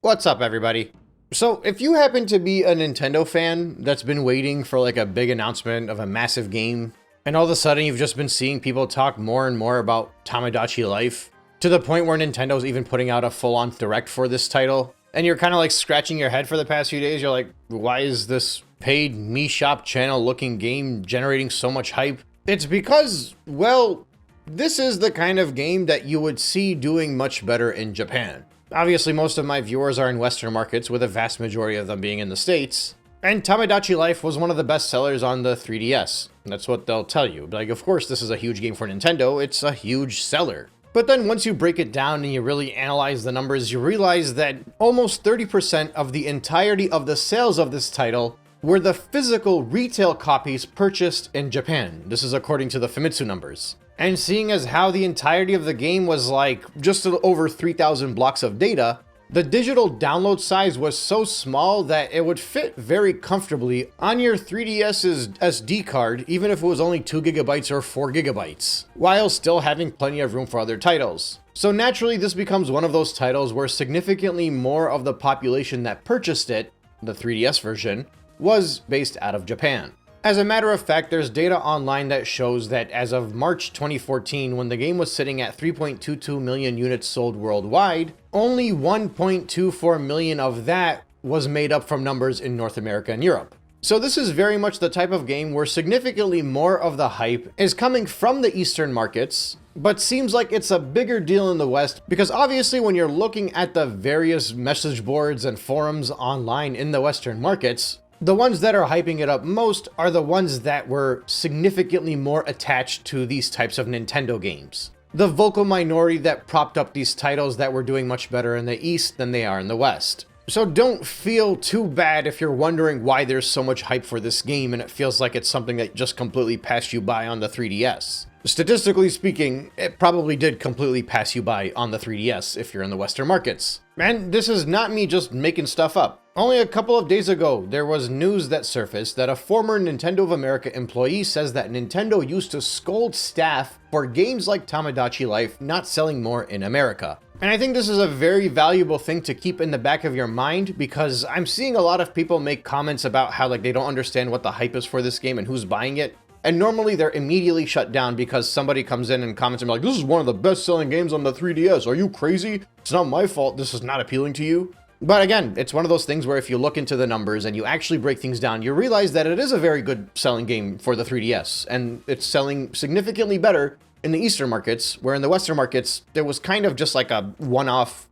What's up, everybody? So, if you happen to be a Nintendo fan that's been waiting for like a big announcement of a massive game, and all of a sudden you've just been seeing people talk more and more about Tomodachi Life, to the point where Nintendo's even putting out a full-on direct for this title, and you're kind of like scratching your head for the past few days, you're like, why is this paid Me Shop channel looking game generating so much hype? It's because, well, this is the kind of game that you would see doing much better in Japan. Obviously, most of my viewers are in Western markets, with a vast majority of them being in the States. And Tomodachi Life was one of the best sellers on the 3DS. That's what they'll tell you. Like, of course, this is a huge game for Nintendo. It's a huge seller. But then once you break it down and you really analyze the numbers, you realize that almost 30% of the entirety of the sales of this title were the physical retail copies purchased in Japan. This is according to the Famitsu numbers. And seeing as how the entirety of the game was like just over 3,000 blocks of data, the digital download size was so small that it would fit very comfortably on your 3DS's SD card, even if it was only 2 gigabytes or 4 gigabytes, while still having plenty of room for other titles. So naturally, this becomes one of those titles where significantly more of the population that purchased it, the 3DS version, was based out of Japan. As a matter of fact, there's data online that shows that as of March 2014, when the game was sitting at 3.22 million units sold worldwide, only 1.24 million of that was made up from numbers in North America and Europe. So this is very much the type of game where significantly more of the hype is coming from the Eastern markets, but seems like it's a bigger deal in the West, because obviously when you're looking at the various message boards and forums online in the Western markets, the ones that are hyping it up most are the ones that were significantly more attached to these types of Nintendo games. The vocal minority that propped up these titles that were doing much better in the East than they are in the West. So don't feel too bad if you're wondering why there's so much hype for this game and it feels like it's something that just completely passed you by on the 3DS. Statistically speaking, it probably did completely pass you by on the 3DS if you're in the Western markets. And this is not me just making stuff up. Only a couple of days ago, there was news that surfaced that a former Nintendo of America employee says that Nintendo used to scold staff for games like Tomodachi Life not selling more in America. And I think this is a very valuable thing to keep in the back of your mind, because I'm seeing a lot of people make comments about how like they don't understand what the hype is for this game and who's buying it. And normally they're immediately shut down because somebody comes in and comments and be like, this is one of the best selling games on the 3DS. Are you crazy? It's not my fault. This is not appealing to you. But again, it's one of those things where if you look into the numbers and you actually break things down, you realize that it is a very good selling game for the 3DS, and it's selling significantly better in the Eastern markets, where in the Western markets, there was kind of just like a one-off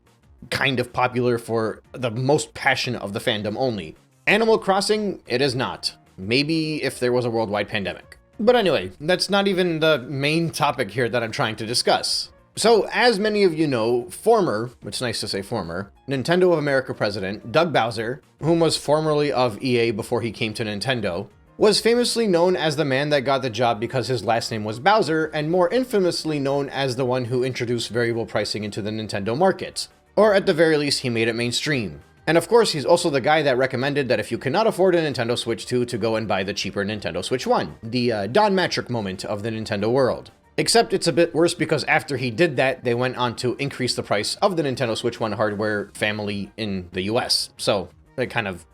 kind of popular for the most passionate of the fandom only. Animal Crossing, it is not. Maybe if there was a worldwide pandemic. But anyway, that's not even the main topic here that I'm trying to discuss. So, as many of you know, it's nice to say former, Nintendo of America president Doug Bowser, whom was formerly of EA before he came to Nintendo, was famously known as the man that got the job because his last name was Bowser, and more infamously known as the one who introduced variable pricing into the Nintendo market. Or at the very least, he made it mainstream. And of course, he's also the guy that recommended that if you cannot afford a Nintendo Switch 2, to go and buy the cheaper Nintendo Switch 1, the Don Matrick moment of the Nintendo world. Except it's a bit worse because after he did that, they went on to increase the price of the Nintendo Switch 1 hardware family in the US. So it kind of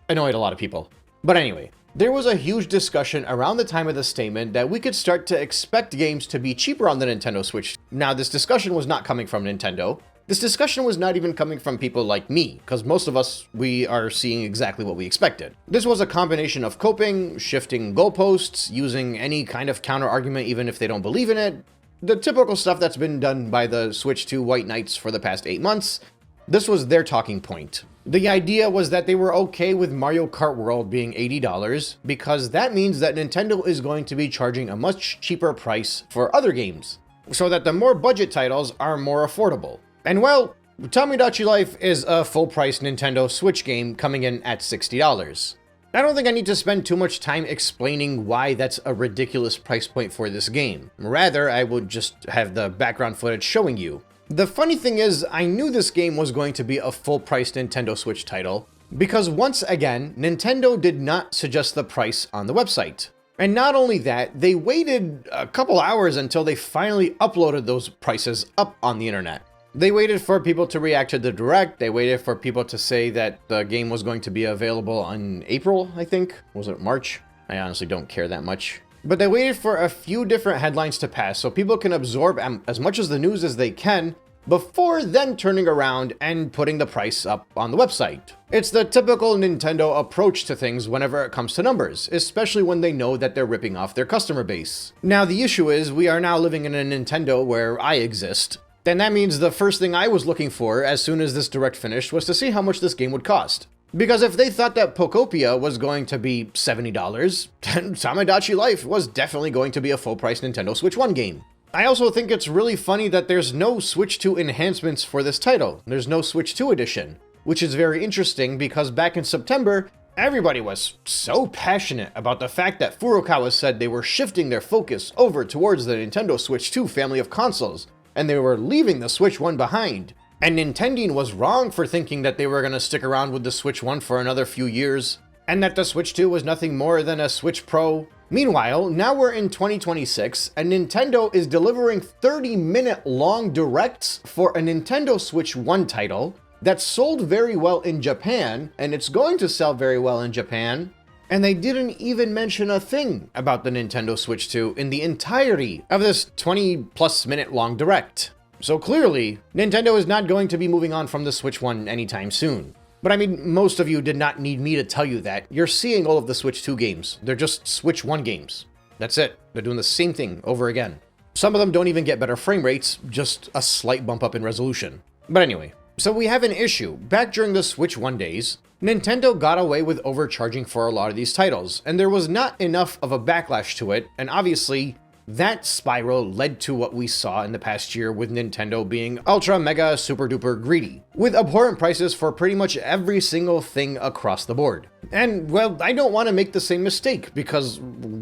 annoyed a lot of people. But anyway, there was a huge discussion around the time of the statement that we could start to expect games to be cheaper on the Nintendo Switch. Now, this discussion was not coming from Nintendo. This discussion was not even coming from people like me, because most of us, we are seeing exactly what we expected. This was a combination of coping, shifting goalposts, using any kind of counter-argument even if they don't believe in it, the typical stuff that's been done by the Switch 2 White Knights for the past 8 months. This was their talking point. The idea was that they were okay with Mario Kart World being $80, because that means that Nintendo is going to be charging a much cheaper price for other games, so that the more budget titles are more affordable. And well, Tomodachi Life is a full-price Nintendo Switch game coming in at $60. I don't think I need to spend too much time explaining why that's a ridiculous price point for this game. Rather, I would just have the background footage showing you. The funny thing is, I knew this game was going to be a full-price Nintendo Switch title, because once again, Nintendo did not suggest the price on the website. And not only that, they waited a couple hours until they finally uploaded those prices up on the internet. They waited for people to react to the Direct. They waited for people to say that the game was going to be available in April, I think. Was it March? I honestly don't care that much. But they waited for a few different headlines to pass so people can absorb as much of the news as they can before then turning around and putting the price up on the website. It's the typical Nintendo approach to things whenever it comes to numbers, especially when they know that they're ripping off their customer base. Now the issue is we are now living in a Nintendo where I exist, and that means the first thing I was looking for as soon as this Direct finished was to see how much this game would cost. Because if they thought that Pokopia was going to be $70, then Tomodachi Life was definitely going to be a full-price Nintendo Switch 1 game. I also think it's really funny that there's no Switch 2 enhancements for this title. There's no Switch 2 edition, which is very interesting because back in September, everybody was so passionate about the fact that Furukawa said they were shifting their focus over towards the Nintendo Switch 2 family of consoles, and they were leaving the Switch 1 behind. And Nintendo was wrong for thinking that they were going to stick around with the Switch 1 for another few years, and that the Switch 2 was nothing more than a Switch Pro. Meanwhile, now we're in 2026, and Nintendo is delivering 30-minute long directs for a Nintendo Switch 1 title that sold very well in Japan, and it's going to sell very well in Japan, and they didn't even mention a thing about the Nintendo Switch 2 in the entirety of this 20-plus minute long direct. So clearly, Nintendo is not going to be moving on from the Switch 1 anytime soon. But I mean, most of you did not need me to tell you that. You're seeing all of the Switch 2 games. They're just Switch 1 games. That's it. They're doing the same thing over again. Some of them don't even get better frame rates, just a slight bump up in resolution. But anyway, so we have an issue. Back during the Switch 1 days, Nintendo got away with overcharging for a lot of these titles, and there was not enough of a backlash to it, and obviously, that spiral led to what we saw in the past year with Nintendo being ultra mega super duper greedy, with abhorrent prices for pretty much every single thing across the board. And well, I don't want to make the same mistake because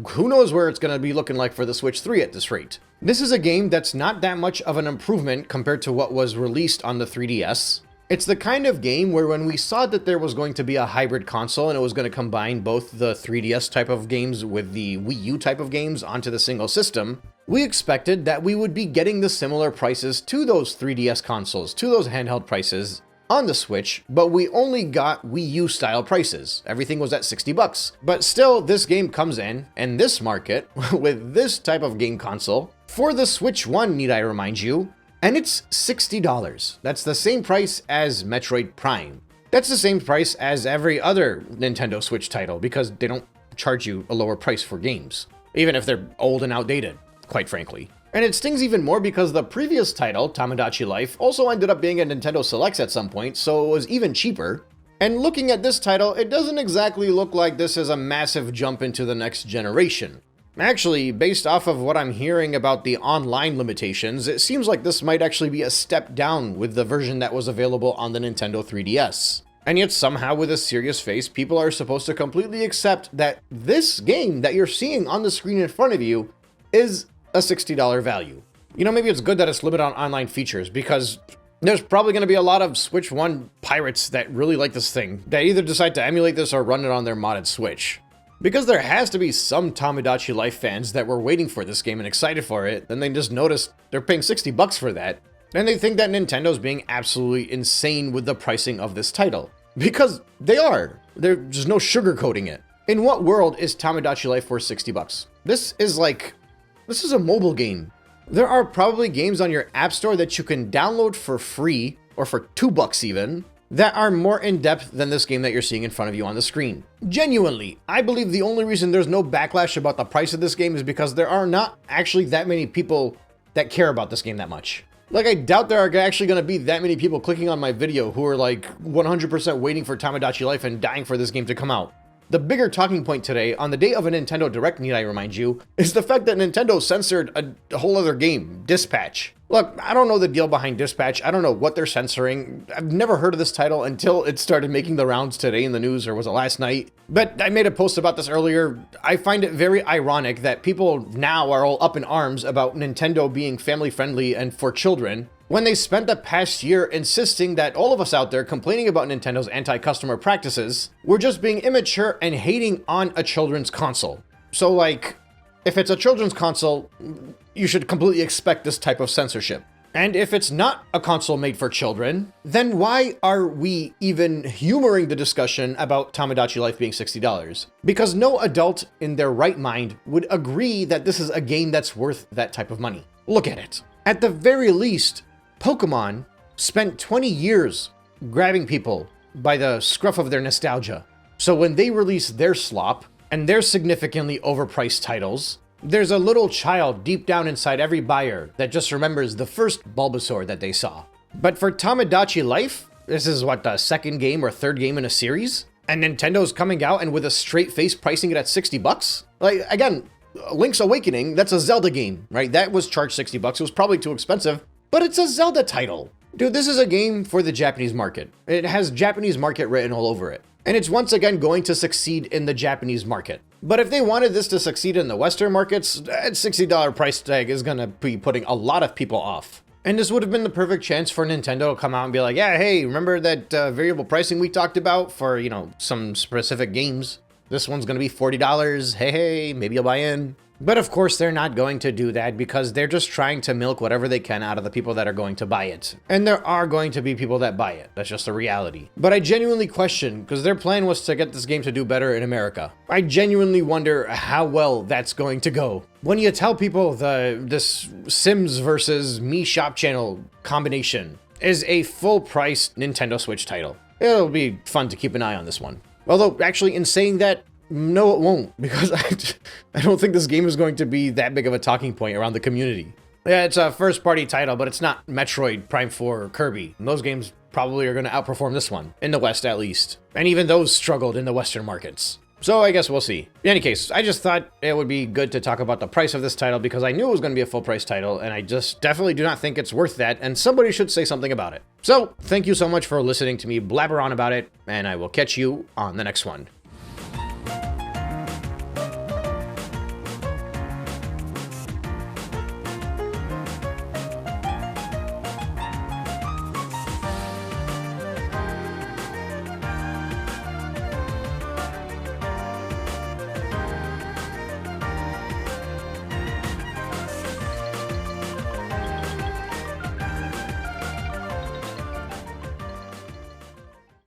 who knows where it's going to be looking like for the Switch 3 at this rate. This is a game that's not that much of an improvement compared to what was released on the 3DS. It's the kind of game where when we saw that there was going to be a hybrid console and it was going to combine both the 3DS type of games with the Wii U type of games onto the single system, we expected that we would be getting the similar prices to those 3DS consoles, to those handheld prices on the Switch, but we only got Wii U style prices. Everything was at $60. But still, this game comes in this market with this type of game console for the Switch 1, need I remind you, and it's $60. That's the same price as Metroid Prime. That's the same price as every other Nintendo Switch title because they don't charge you a lower price for games, even if they're old and outdated, quite frankly. And it stings even more because the previous title, Tomodachi Life, also ended up being a Nintendo Selects at some point, so it was even cheaper. And looking at this title, it doesn't exactly look like this is a massive jump into the next generation. Actually, based off of what I'm hearing about the online limitations, it seems like this might actually be a step down with the version that was available on the Nintendo 3DS. And yet somehow with a serious face, people are supposed to completely accept that this game that you're seeing on the screen in front of you is a $60 value. You know, maybe it's good that it's limited on online features because there's probably going to be a lot of Switch 1 pirates that really like this thing that either decide to emulate this or run it on their modded Switch. Because there has to be some Tomodachi Life fans that were waiting for this game and excited for it, then they just noticed they're paying $60 for that, and they think that Nintendo's being absolutely insane with the pricing of this title. Because they are. There's no sugarcoating it. In what world is Tomodachi Life worth $60? This is a mobile game. There are probably games on your app store that you can download for free, or for $2 even, that are more in-depth than this game that you're seeing in front of you on the screen. Genuinely, I believe the only reason there's no backlash about the price of this game is because there are not actually that many people that care about this game that much. Like, I doubt there are actually going to be that many people clicking on my video who are like 100% waiting for Tomodachi Life and dying for this game to come out. The bigger talking point today, on the day of a Nintendo Direct, need I remind you, is the fact that Nintendo censored a whole other game, Dispatch. Look, I don't know the deal behind Dispatch. I don't know what they're censoring. I've never heard of this title until it started making the rounds today in the news, or was it last night? But I made a post about this earlier. I find it very ironic that people now are all up in arms about Nintendo being family friendly and for children, when they spent the past year insisting that all of us out there complaining about Nintendo's anti-customer practices were just being immature and hating on a children's console. So like, if it's a children's console, you should completely expect this type of censorship. And if it's not a console made for children, then why are we even humoring the discussion about Tomodachi Life being $60? Because no adult in their right mind would agree that this is a game that's worth that type of money. Look at it. At the very least, Pokemon spent 20 years grabbing people by the scruff of their nostalgia. So when they release their slop and their significantly overpriced titles, there's a little child deep down inside every buyer that just remembers the first Bulbasaur that they saw. But for Tomodachi Life, this is what, the second game or third game in a series? And Nintendo's coming out and with a straight face pricing it at $60? Like, again, Link's Awakening, that's a Zelda game, right? That was charged $60. It was probably too expensive, but it's a Zelda title. Dude, this is a game for the Japanese market. It has Japanese market written all over it. And it's once again going to succeed in the Japanese market. But if they wanted this to succeed in the Western markets, that $60 price tag is gonna be putting a lot of people off. And this would have been the perfect chance for Nintendo to come out and be like, yeah, hey, remember that variable pricing we talked about for, some specific games? This one's gonna be $40. Hey, maybe you'll buy in. But of course, they're not going to do that because they're just trying to milk whatever they can out of the people that are going to buy it. And there are going to be people that buy it. That's just a reality. But I genuinely question, because their plan was to get this game to do better in America. I genuinely wonder how well that's going to go. When you tell people this Sims versus Me Shop Channel combination is a full-priced Nintendo Switch title, it'll be fun to keep an eye on this one. Although, actually, in saying that, no, it won't, because I don't think this game is going to be that big of a talking point around the community. Yeah, it's a first-party title, but it's not Metroid, Prime 4, or Kirby. And those games probably are going to outperform this one, in the West at least. And even those struggled in the Western markets. So I guess we'll see. In any case, I just thought it would be good to talk about the price of this title because I knew it was going to be a full-price title, and I just definitely do not think it's worth that, and somebody should say something about it. So, thank you so much for listening to me blabber on about it, and I will catch you on the next one.